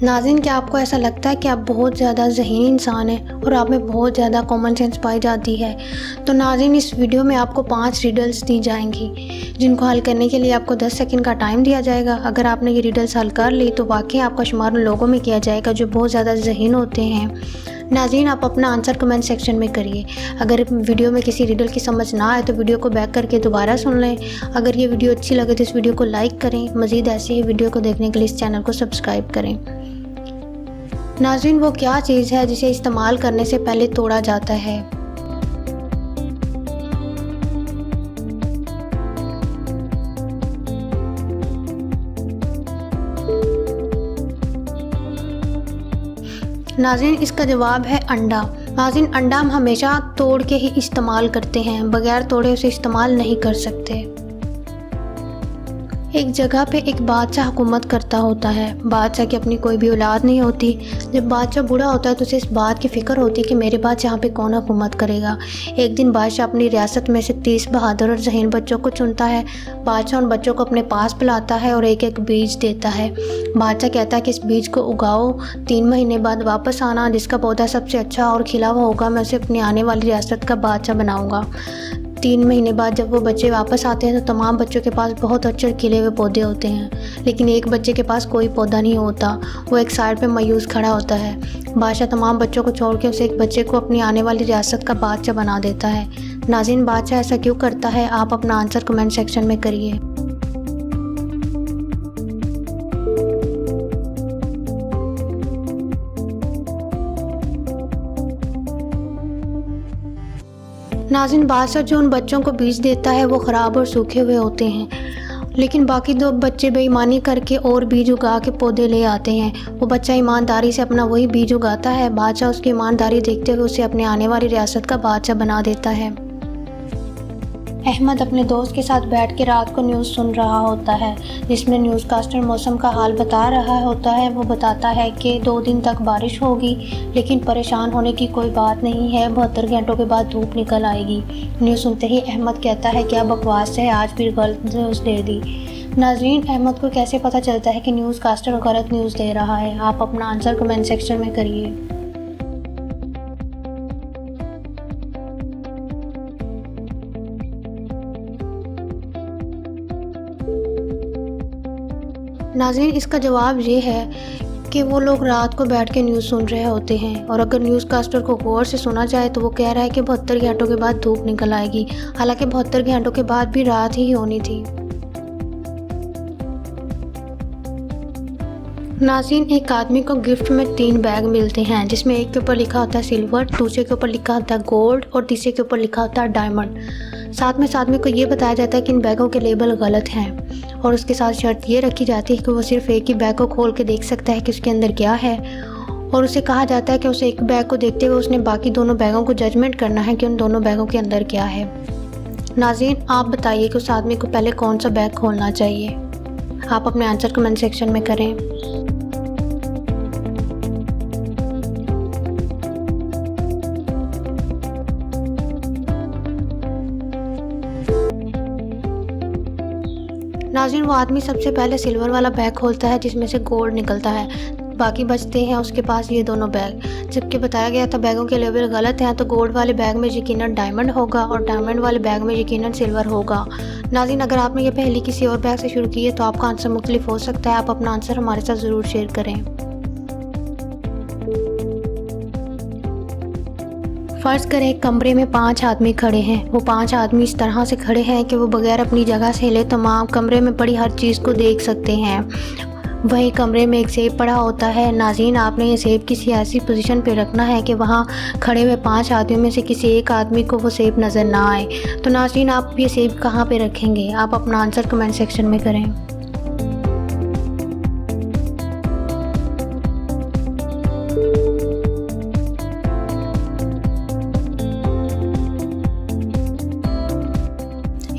नाज़रीन, क्या आपको ऐसा लगता है कि आप बहुत ज़्यादा ज़हीन इंसान हैं और आप में बहुत ज़्यादा कॉमन सेंस पाई जाती है? तो नाज़रीन, इस वीडियो में आपको 5 रिडल्स दी जाएंगी जिनको हल करने के लिए आपको 10 सेकंड का टाइम दिया जाएगा। अगर आपने ये रिडल्स हल कर ली तो वाकई आपका शुमार उन लोगों में किया जाएगा जो बहुत ज़्यादा ज़हीन होते हैं। नाज़रीन, आप अपना आंसर कमेंट सेक्शन में करिए। अगर वीडियो में किसी रिडल की समझ ना आए तो वीडियो को बैक करके दोबारा सुन लें। अगर ये वीडियो अच्छी लगे तो इस वीडियो को लाइक करें। मज़ीद ऐसी ही वीडियो को देखने के लिए इस चैनल को सब्सक्राइब करें। नाज़रीन, वो क्या चीज़ है जिसे इस्तेमाल करने से पहले तोड़ा जाता है? नाज़रीन, इसका जवाब है अंडा। नाज़रीन, अंडा हम हमेशा तोड़ के ही इस्तेमाल करते हैं, बगैर तोड़े उसे इस्तेमाल नहीं कर सकते। एक जगह पे एक बादशाह हुकूमत करता होता है। बादशाह की अपनी कोई भी औलाद नहीं होती। जब बादशाह बूढ़ा होता है तो उसे इस बात की फ़िक्र होती है कि मेरे बाद यहाँ पे कौन हुकूमत करेगा। एक दिन बादशाह अपनी रियासत में से 30 बहादुर और ज़हीन बच्चों को चुनता है। बादशाह उन बच्चों को अपने पास बुलाता है और एक एक बीज देता है। बादशाह कहता है कि इस बीज को उगाओ, 3 महीने बाद वापस आना, जिसका पौधा सबसे अच्छा और खिला हुआ होगा मैं उसे अपनी आने वाली रियासत का बादशाह बनाऊँगा। 3 महीने बाद जब वो बच्चे वापस आते हैं तो तमाम बच्चों के पास बहुत अच्छे खिले हुए पौधे होते हैं, लेकिन एक बच्चे के पास कोई पौधा नहीं होता। वो एक साइड पे मायूस खड़ा होता है। बादशाह तमाम बच्चों को छोड़ के उसे एक बच्चे को अपनी आने वाली रियासत का बादशाह बना देता है। नाज़रीन, बादशाह ऐसा क्यों करता है? आप अपना आंसर कमेंट सेक्शन में करिए। नाज़रीन, बादशाह जो उन बच्चों को बीज देता है वो ख़राब और सूखे हुए होते हैं, लेकिन बाकी 2 बच्चे बेईमानी करके और बीज उगा के पौधे ले आते हैं। वो बच्चा ईमानदारी से अपना वही बीज उगाता है। बादशाह उसकी ईमानदारी देखते हुए उसे अपने आने वाली रियासत का बादशाह बना देता है। अहमद अपने दोस्त के साथ बैठ के रात को न्यूज़ सुन रहा होता है, जिसमें न्यूज़ कास्टर मौसम का हाल बता रहा होता है। वो बताता है कि 2 दिन तक बारिश होगी, लेकिन परेशान होने की कोई बात नहीं है, 72 घंटों के बाद धूप निकल आएगी। न्यूज़ सुनते ही अहमद कहता है क्या बकवास है, आज भी गलत न्यूज़ दे दी। नाज़रीन, अहमद को कैसे पता चलता है कि न्यूज़ कास्टर गलत न्यूज़ दे रहा है? आप अपना आंसर कमेंट सेक्शन में करिए। नाज़रीन, इसका जवाब ये है कि वो लोग रात को बैठ के न्यूज़ सुन रहे होते हैं, और अगर न्यूज़ कास्टर को गौर से सुना जाए तो वो कह रहा है कि 72 घंटों के बाद धूप निकल आएगी, हालांकि 72 घंटों के बाद भी रात ही होनी थी। नाज़रीन, एक आदमी को गिफ्ट में 3 बैग मिलते हैं, जिसमें एक के ऊपर लिखा होता है सिल्वर, दूसरे के ऊपर लिखा होता है गोल्ड और तीसरे के ऊपर लिखा होता है डायमंड। साथ में इस आदमी को ये बताया जाता है कि इन बैगों के लेबल गलत हैं, और उसके साथ शर्त ये रखी जाती है कि वो सिर्फ एक ही बैग को खोल के देख सकता है कि उसके अंदर क्या है, और उसे कहा जाता है कि उसे एक बैग को देखते हुए उसने बाकी दोनों बैगों को जजमेंट करना है कि उन दोनों बैगों के अंदर क्या है। नाज़रीन, आप बताइए कि उस आदमी को पहले कौन सा बैग खोलना चाहिए? आप अपने आंसर कमेंट सेक्शन में करें। नाज़रीन, वो आदमी सबसे पहले सिल्वर वाला बैग खोलता है जिसमें से गोल्ड निकलता है, बाकी बचते हैं उसके पास ये दोनों बैग। जबकि बताया गया था बैगों के लेवल गलत हैं, तो गोल्ड वाले बैग में यकीनन डायमंड होगा और डायमंड वाले बैग में यकीनन सिल्वर होगा। नाज़रीन, अगर आपने ये पहली किसी और बैग से शुरू की है तो आपका आंसर मुख्तलिफ हो सकता है। आप अपना आंसर हमारे साथ ज़रूर शेयर करें। फ़र्ज़ करें एक कमरे में 5 आदमी खड़े हैं। वो 5 आदमी इस तरह से खड़े हैं कि वो बगैर अपनी जगह से हिले तमाम कमरे में पड़ी हर चीज़ को देख सकते हैं। वहीं कमरे में एक सेब पड़ा होता है। नाज़रीन, आपने ये सेब किसी ऐसी पोजीशन पे रखना है कि वहाँ खड़े हुए 5 आदमियों में से किसी एक आदमी को वो सेब नज़र ना आए। तो नाज़रीन, आप ये सेब कहाँ पे रखेंगे? आप अपना आंसर कमेंट सेक्शन में करें।